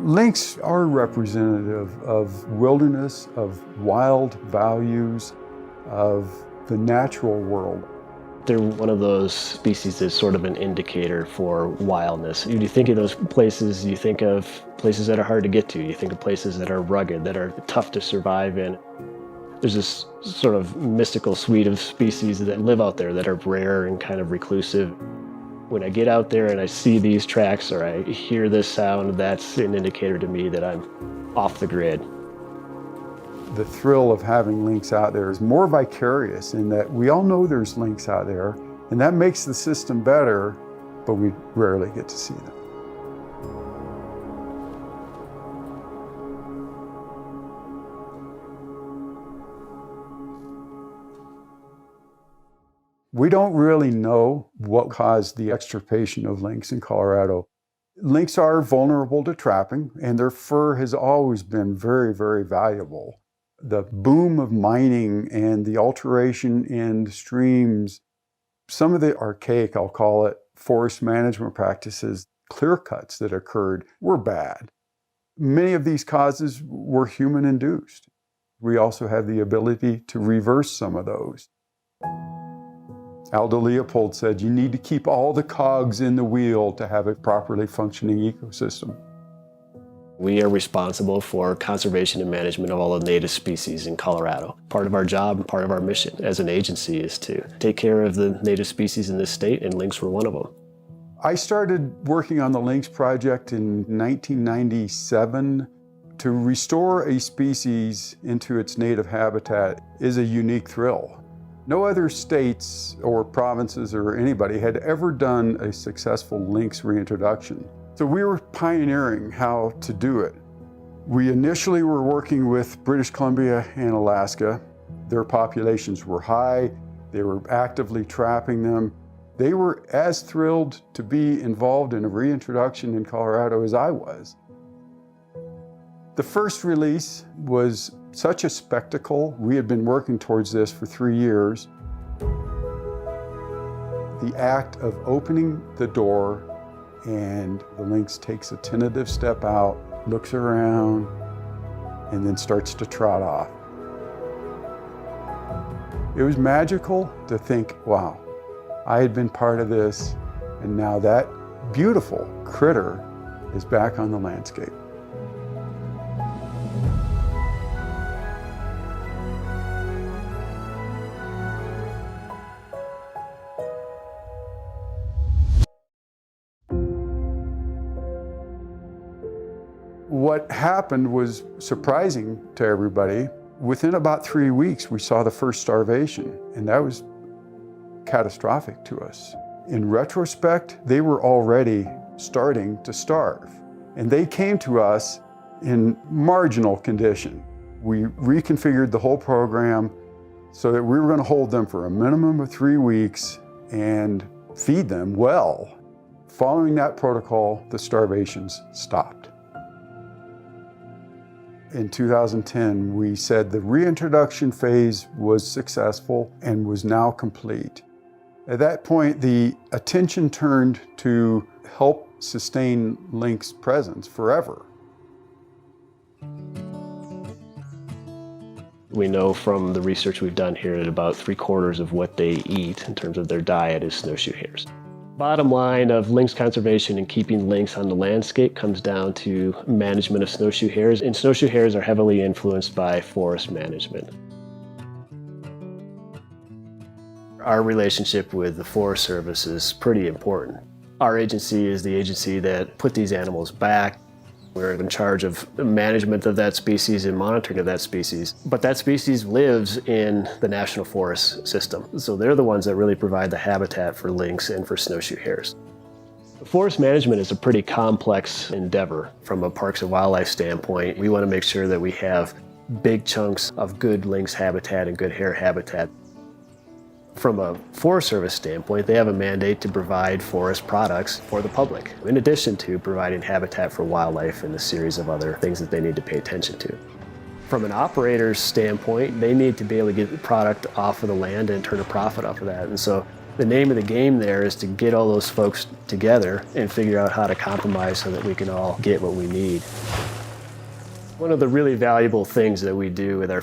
Lynx are representative of wilderness, of wild values, of the natural world. They're one of those species that's sort of an indicator for wildness. When you think of those places, you think of places that are hard to get to. You think of places that are rugged, that are tough to survive in. There's this sort of mystical suite of species that live out there that are rare and kind of reclusive. When I get out there and I see these tracks or I hear this sound, that's an indicator to me that I'm off the grid. The thrill of having lynx out there is more vicarious in that we all know there's lynx out there, and that makes the system better, but we rarely get to see them. We don't really know what caused the extirpation of lynx in Colorado. Lynx are vulnerable to trapping, and their fur has always been very, very valuable. The boom of mining and the alteration in streams, some of the archaic, I'll call it, forest management practices, clear cuts that occurred were bad. Many of these causes were human-induced. We also have the ability to reverse some of those. Aldo Leopold said, you need to keep all the cogs in the wheel to have a properly functioning ecosystem. We are responsible for conservation and management of all the native species in Colorado. Part of our job and part of our mission as an agency is to take care of the native species in this state, and lynx were one of them. I started working on the lynx project in 1997. To restore a species into its native habitat is a unique thrill. No other states or provinces or anybody had ever done a successful lynx reintroduction. So we were pioneering how to do it. We initially were working with British Columbia and Alaska. Their populations were high. They were actively trapping them. They were as thrilled to be involved in a reintroduction in Colorado as I was. The first release was such a spectacle. We had been working towards this for 3 years. The act of opening the door and the lynx takes a tentative step out, looks around, and then starts to trot off. It was magical to think, wow, I had been part of this, and now that beautiful critter is back on the landscape. What happened was surprising to everybody. Within about 3 weeks, we saw the first starvation, and that was catastrophic to us. In retrospect, they were already starting to starve, and they came to us in marginal condition. We reconfigured the whole program so that we were going to hold them for a minimum of 3 weeks and feed them well. Following that protocol, the starvations stopped. In 2010, we said the reintroduction phase was successful and was now complete. At that point, the attention turned to help sustain lynx presence forever. We know from the research we've done here that about 3/4 of what they eat in terms of their diet is snowshoe hares. Bottom line of lynx conservation and keeping lynx on the landscape comes down to management of snowshoe hares, and snowshoe hares are heavily influenced by forest management. Our relationship with the Forest Service is pretty important. Our agency is the agency that put these animals back. We're in charge of management of that species and monitoring of that species. But that species lives in the National Forest System. So they're the ones that really provide the habitat for lynx and for snowshoe hares. Forest management is a pretty complex endeavor from a parks and wildlife standpoint. We want to make sure that we have big chunks of good lynx habitat and good hare habitat. From a Forest Service standpoint, they have a mandate to provide forest products for the public, in addition to providing habitat for wildlife and a series of other things that they need to pay attention to. From an operator's standpoint, they need to be able to get the product off of the land and turn a profit off of that. And so The name of the game there is to get all those folks together and figure out how to compromise so that we can all get what we need. One of the really valuable things that we do with our